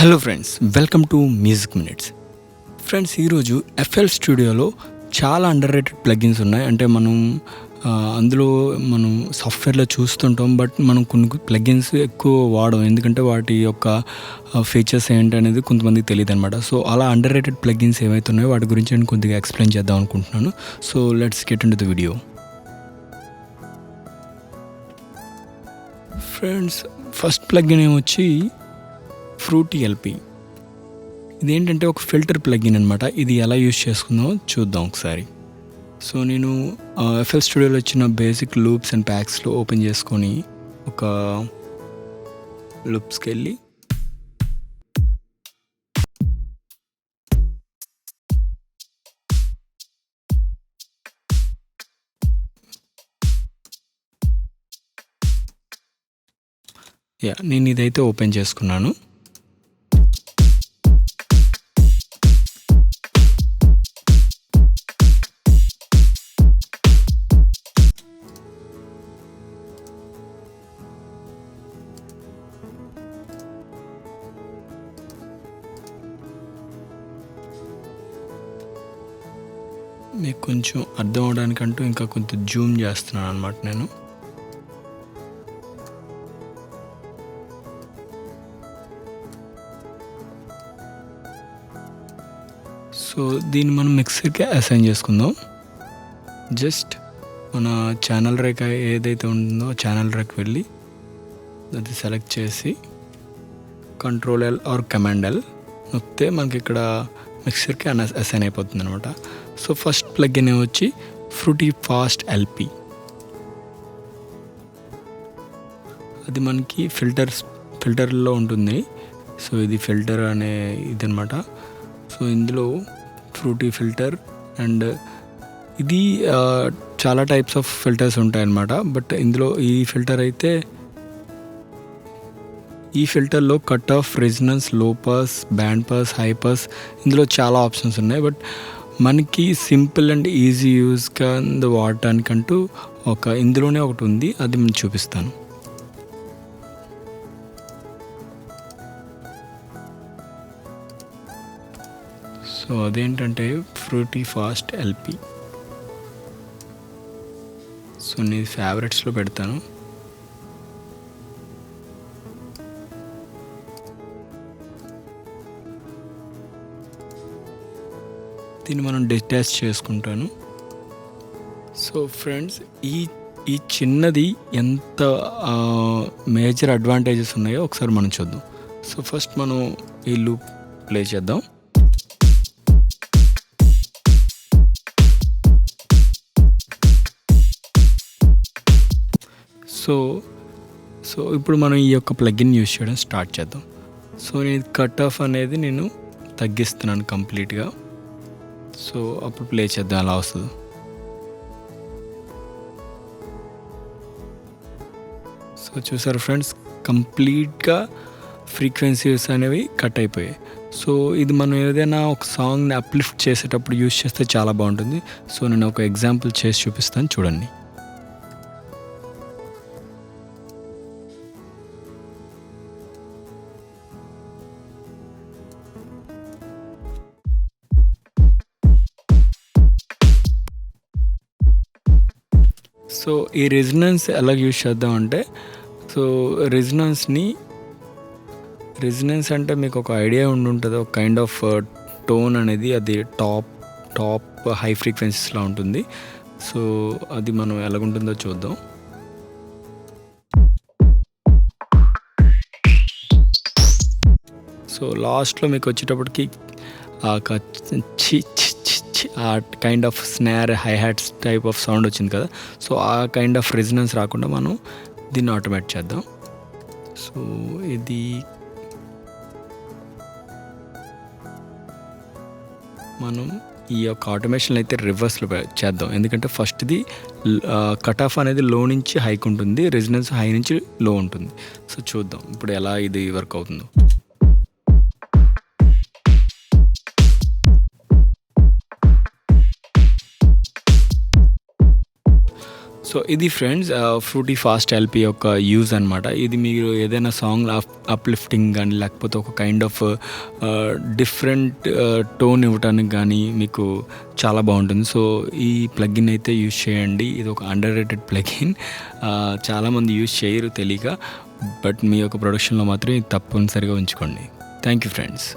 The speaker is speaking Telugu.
Hello friends, welcome to music minutes. Friends, ఈరోజు ఎఫ్ఎల్ స్టూడియోలో చాలా అండర్ రేటెడ్ ప్లగిన్స్ ఉన్నాయి. అంటే అందులో మనం సాఫ్ట్వేర్లో చూస్తుంటాం, బట్ మనం కొన్ని ప్లగిన్స్ ఎక్కువ వాడం, ఎందుకంటే వాటి యొక్క ఫీచర్స్ ఏంటి అనేది కొంతమందికి తెలియదు అనమాట. సో అలా అండర్ రేటెడ్ ప్లగిన్స్ ఏవైతే ఉన్నాయో వాటి గురించి నేను కొద్దిగా ఎక్స్ప్లెయిన్ చేద్దాం అనుకుంటున్నాను. So let's get into the video. Friends, first plugin ఏమొచ్చి ఫ్రూటీ ఎల్పి. ఇదేంటంటే ఒక ఫిల్టర్ ప్లగిన్ అనమాట. ఇది ఎలా యూజ్ చేసుకుందామో చూద్దాం ఒకసారి. సో నేను ఎఫ్ఎల్ స్టూడియోలో వచ్చిన బేసిక్ లూప్స్ అండ్ ప్యాక్స్లో ఓపెన్ చేసుకొని ఒక లూప్స్కి వెళ్ళి నేను ఇదైతే ఓపెన్ చేసుకున్నాను. మీకు కొంచెం అర్థం అవడానికంటూ ఇంకా కొంచెం జూమ్ చేస్తున్నాను అనమాట నేను. సో దీన్ని మనం మిక్సర్కి అసైన్ చేసుకుందాం. జస్ట్ మన ఛానల్ రేఖ ఏదైతే ఉంటుందో ఛానల్ రేఖ వెళ్ళి అది సెలెక్ట్ చేసి control L R command L నొక్కితే మనకి ఇక్కడ మిక్సర్కి అసైన్ అయిపోతుంది అనమాట. సో ఫస్ట్ ప్లగిన్ వచ్చి ఫ్రూటీ ఫాస్ట్ ఎల్పి. అది మనకి ఫిల్టర్లో ఉంటుంది. సో ఇది ఫిల్టర్ అనే ఇదనమాట. సో ఇందులో ఫ్రూటీ ఫిల్టర్ అండ్ ఇది చాలా టైప్స్ ఆఫ్ ఫిల్టర్స్ ఉంటాయన్నమాట. బట్ ఇందులో ఈ ఫిల్టర్లో కట్ ఆఫ్, రెజొనెన్స్, లో pass, band pass, high pass, ఇందులో చాలా ఆప్షన్స్ ఉన్నాయి. బట్ మనకి సింపుల్ అండ్ ఈజీ యూజ్గా వాడటానికంటూ ఇందులోనే ఒకటి ఉంది, అది నేను చూపిస్తాను. సో అదేంటంటే ఫ్రూటీ ఫాస్ట్ ఎల్పి. సో నేను ఫేవరెట్స్లో పెడతాను. దీన్ని మనం డిటాచ్ చేసుకుంటాను. సో ఫ్రెండ్స్, ఈ చిన్నది ఎంత మేజర్ అడ్వాంటేజెస్ ఉన్నాయో ఒకసారి మనం చూద్దాం. సో ఫస్ట్ మనం ఈ లూప్ ప్లే చేద్దాం. సో ఇప్పుడు మనం ఈ యొక్క ప్లగిన్ యూజ్ చేయడం స్టార్ట్ చేద్దాం. సో నేను కట్ ఆఫ్ అనేది నేను తగ్గిస్తున్నాను కంప్లీట్గా. సో అప్పుడు ప్లే చేద్దాం ఎలా వస్తుందో. సో చూసారు ఫ్రెండ్స్, కంప్లీట్గా ఫ్రీక్వెన్సీస్ అనేవి కట్ అయిపోయాయి. సో ఇది మనం ఏదైనా ఒక సాంగ్ని అప్లిఫ్ట్ చేసేటప్పుడు యూజ్ చేస్తే చాలా బాగుంటుంది. సో నేను ఒక ఎగ్జాంపుల్ చేసి చూపిస్తాను, చూడండి. సో ఈ రెజొనెన్స్ ఎలా యూజ్ చేద్దాం అంటే, సో రెజొనెన్స్ అంటే మీకు ఒక ఐడియా ఉండుంటుంది. ఒక కైండ్ ఆఫ్ టోన్ అనేది అది టాప్ హై ఫ్రీక్వెన్సీస్లో ఉంటుంది. సో అది మనం ఎలాగుంటుందో చూద్దాం. సో లాస్ట్లో మీకు వచ్చేటప్పటికి ఆ kind of snare, hi hats type of sound వచ్చింది కదా. సో ఆ కైండ్ ఆఫ్ రెజొనెన్స్ రాకుండా మనం దీన్ని ఆటోమేట్ చేద్దాం. సో ఇది మనం ఈ యొక్క ఆటోమేషన్ అయితే రివర్స్లో చేద్దాం, ఎందుకంటే ఫస్ట్ది కట్ ఆఫ్ అనేది లో నుంచి హైకి ఉంటుంది, రెజొనెన్స్ హై నుంచి లో ఉంటుంది. సో చూద్దాం ఇప్పుడు ఎలా ఇది వర్క్ అవుతుందో. సో ఇది ఫ్రెండ్స్ ఫ్రూటీ ఫాస్ట్ ఎల్పి యొక్క యూజ్ అనమాట. ఇది మీరు ఏదైనా సాంగ్ అప్లిఫ్టింగ్ కానీ లేకపోతే ఒక కైండ్ ఆఫ్ డిఫరెంట్ టోన్ ఇవ్వడానికి కానీ మీకు చాలా బాగుంటుంది. సో ఈ ప్లగిన్ అయితే యూజ్ చేయండి. ఇది ఒక అండర్ రేటెడ్ ప్లగిన్, చాలామంది యూజ్ చేయరు తెలియక, బట్ మీ యొక్క ప్రొడక్షన్లో మాత్రం ఇది తప్పనిసరిగా ఉంచుకోండి. Thank you friends.